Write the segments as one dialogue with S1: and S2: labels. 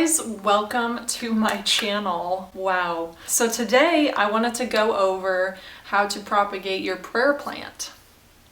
S1: guys, welcome to my channel. Wow. So today I wanted to go over how to propagate your prayer plant.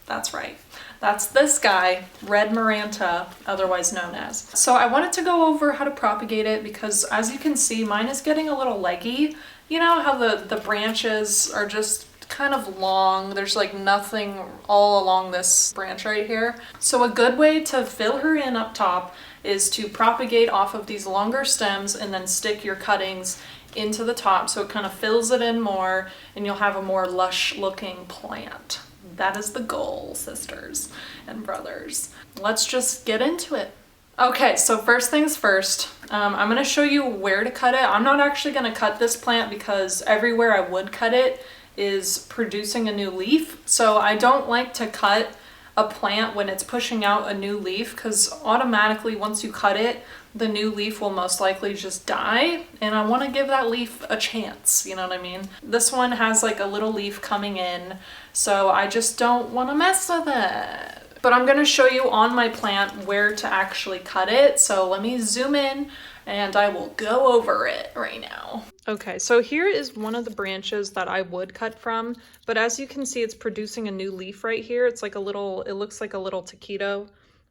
S1: That's right. That's this guy, Red Maranta, otherwise known as. So I wanted to go over how to propagate it because as you can see, mine is getting a little leggy. You know how the branches are just kind of long. There's like nothing all along this branch right here. So a good way to fill her in up top is to propagate off of these longer stems and then stick your cuttings into the top so it kind of fills it in more and you'll have a more lush looking plant. That is the goal, sisters and brothers. Let's just get into it. Okay, so first things first, I'm gonna show you where to cut it. I'm not actually gonna cut this plant because everywhere I would cut it is producing a new leaf. So I don't like to cut a plant when it's pushing out a new leaf because automatically once you cut it, the new leaf will most likely just die. And I want to give that leaf a chance, you know what I mean? This one has like a little leaf coming in, so I just don't want to mess with it. But I'm going to show you on my plant where to actually cut it. So let me zoom in and I will go over it right now. Okay, so here is one of the branches that I would cut from, but as you can see, it's producing a new leaf right here. It's like a little, it looks like a little taquito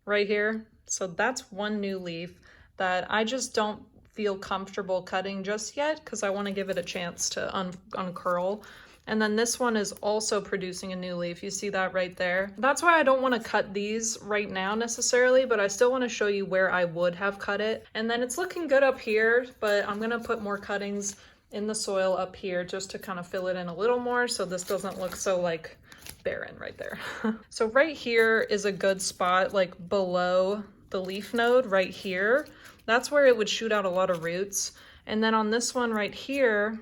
S1: right here. So that's one new leaf that I just don't feel comfortable cutting just yet because I want to give it a chance to uncurl. And then this one is also producing a new leaf. You see that right there? That's why I don't want to cut these right now necessarily, but I still want to show you where I would have cut it. And then it's looking good up here, but I'm going to put more cuttings in the soil up here just to kind of fill it in a little more so this doesn't look so like barren right there. So right here is a good spot, like below the leaf node right here. That's where it would shoot out a lot of roots. And then on this one right here,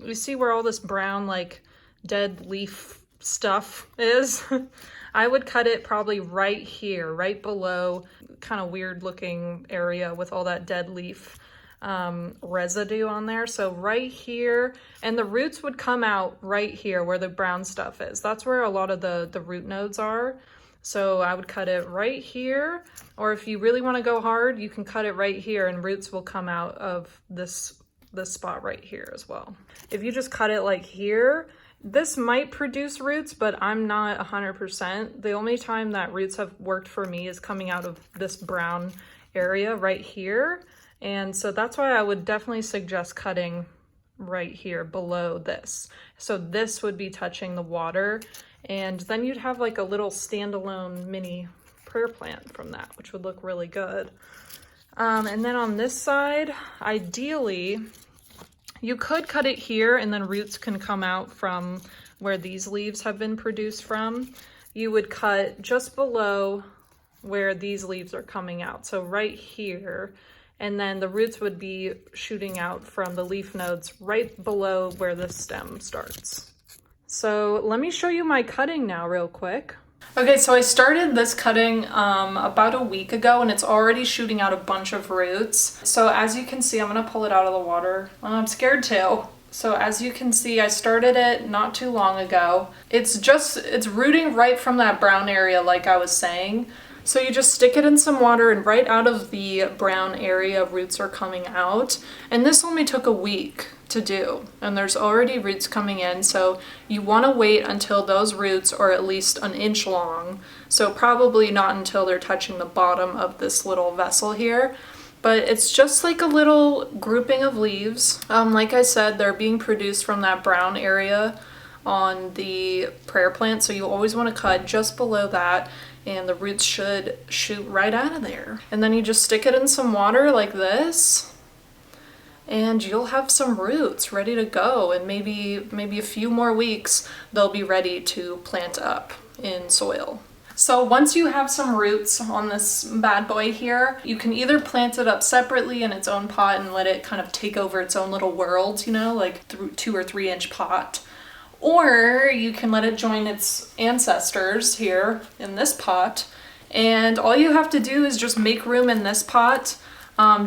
S1: you see where all this brown like dead leaf stuff is? I would cut it probably right here, right below, kind of weird looking area with all that dead leaf residue on there. So right here, and the roots would come out right here where the brown stuff is. That's where a lot of the root nodes are. So I would cut it right here, or if you really want to go hard, you can cut it right here and roots will come out of this spot right here as well. If you just cut it like here, this might produce roots, but I'm not 100%. The only time that roots have worked for me is coming out of this brown area right here. And so that's why I would definitely suggest cutting right here below this. So this would be touching the water, and then you'd have like a little standalone mini prayer plant from that, which would look really good. And then on this side, ideally, you could cut it here and then roots can come out from where these leaves have been produced from. You would cut just below where these leaves are coming out. So right here, and then the roots would be shooting out from the leaf nodes right below where the stem starts. So let me show you my cutting now real quick. Okay, so I started this cutting about a week ago and it's already shooting out a bunch of roots. So as you can see, I'm gonna pull it out of the water. I'm scared too. So as you can see, I started it not too long ago. It's rooting right from that brown area like I was saying. So you just stick it in some water and right out of the brown area, roots are coming out. And this only took a week to do, and there's already roots coming in, so you want to wait until those roots are at least an inch long. So probably not until they're touching the bottom of this little vessel here. But it's just like a little grouping of leaves. Like I said, they're being produced from that brown area on the prayer plant, so you always want to cut just below that, and the roots should shoot right out of there. And then you just stick it in some water like this, and you'll have some roots ready to go, and maybe a few more weeks they'll be ready to plant up in soil. So once you have some roots on this bad boy here, you can either plant it up separately in its own pot and let it kind of take over its own little world, you know, like through 2 or 3 inch pot. Or you can let it join its ancestors here in this pot. And all you have to do is just make room in this pot,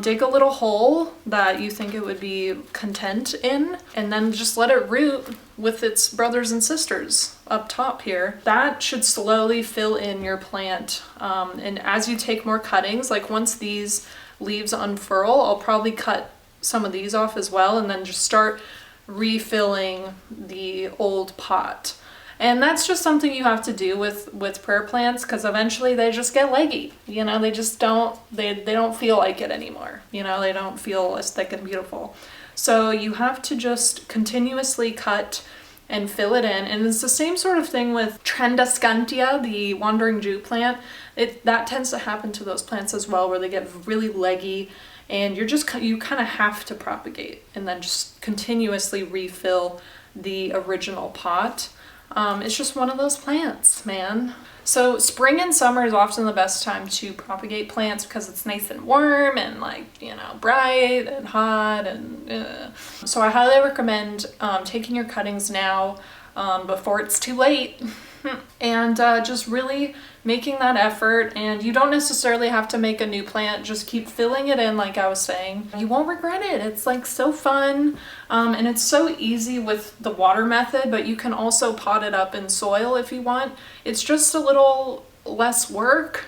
S1: dig a little hole that you think it would be content in, and then just let it root with its brothers and sisters up top here. That should slowly fill in your plant. And as you take more cuttings, like once these leaves unfurl, I'll probably cut some of these off as well and then just start refilling the old pot. And that's just something you have to do with prayer plants, because eventually they just get leggy. You know, they just don't, they don't feel like it anymore. You know, they don't feel as thick and beautiful. So you have to just continuously cut and fill it in. And it's the same sort of thing with Trendascantia, the wandering Jew plant. That tends to happen to those plants as well, where they get really leggy, and you kind of have to propagate and then just continuously refill the original pot. It's just one of those plants, man. So spring and summer is often the best time to propagate plants because it's nice and warm and, like, you know, bright and hot and So I highly recommend taking your cuttings now before it's too late and just really making that effort. And you don't necessarily have to make a new plant, just keep filling it in like I was saying. You won't regret it. It's like so fun and it's so easy with the water method, but you can also pot it up in soil if you want. It's just a little less work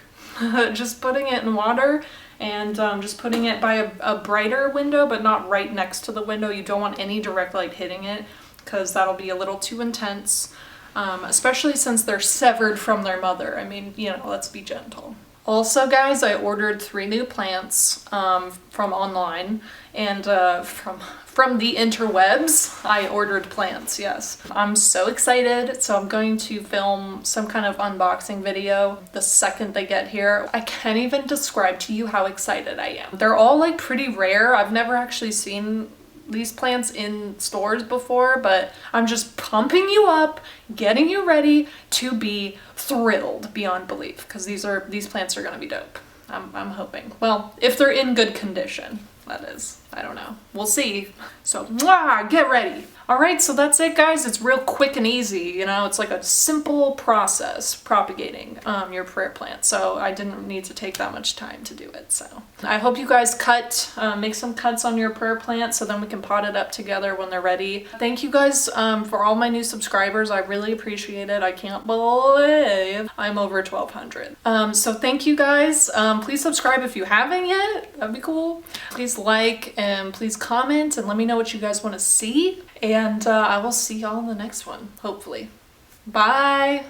S1: just putting it in water and just putting it by a brighter window, but not right next to the window. You don't want any direct light hitting it because that'll be a little too intense. Especially since they're severed from their mother. I mean, you know, let's be gentle. Also, guys, I ordered 3 new plants from online and from the interwebs. I ordered plants, yes. I'm so excited, so I'm going to film some kind of unboxing video the second they get here. I can't even describe to you how excited I am. They're all like pretty rare. I've never actually seen these plants in stores before, but I'm just pumping you up, getting you ready to be thrilled beyond belief, because these plants are gonna be dope. I'm hoping. Well, if they're in good condition, that is. I don't know. We'll see. So, get ready. All right, so that's it, guys. It's real quick and easy, you know? It's like a simple process propagating your prayer plant. So I didn't need to take that much time to do it. So I hope you guys make some cuts on your prayer plant so then we can pot it up together when they're ready. Thank you guys for all my new subscribers. I really appreciate it. I can't believe I'm over 1,200. So thank you guys. Please subscribe if you haven't yet. That'd be cool. Please like and please comment and let me know what you guys want to see. And I will see y'all in the next one, hopefully. Bye!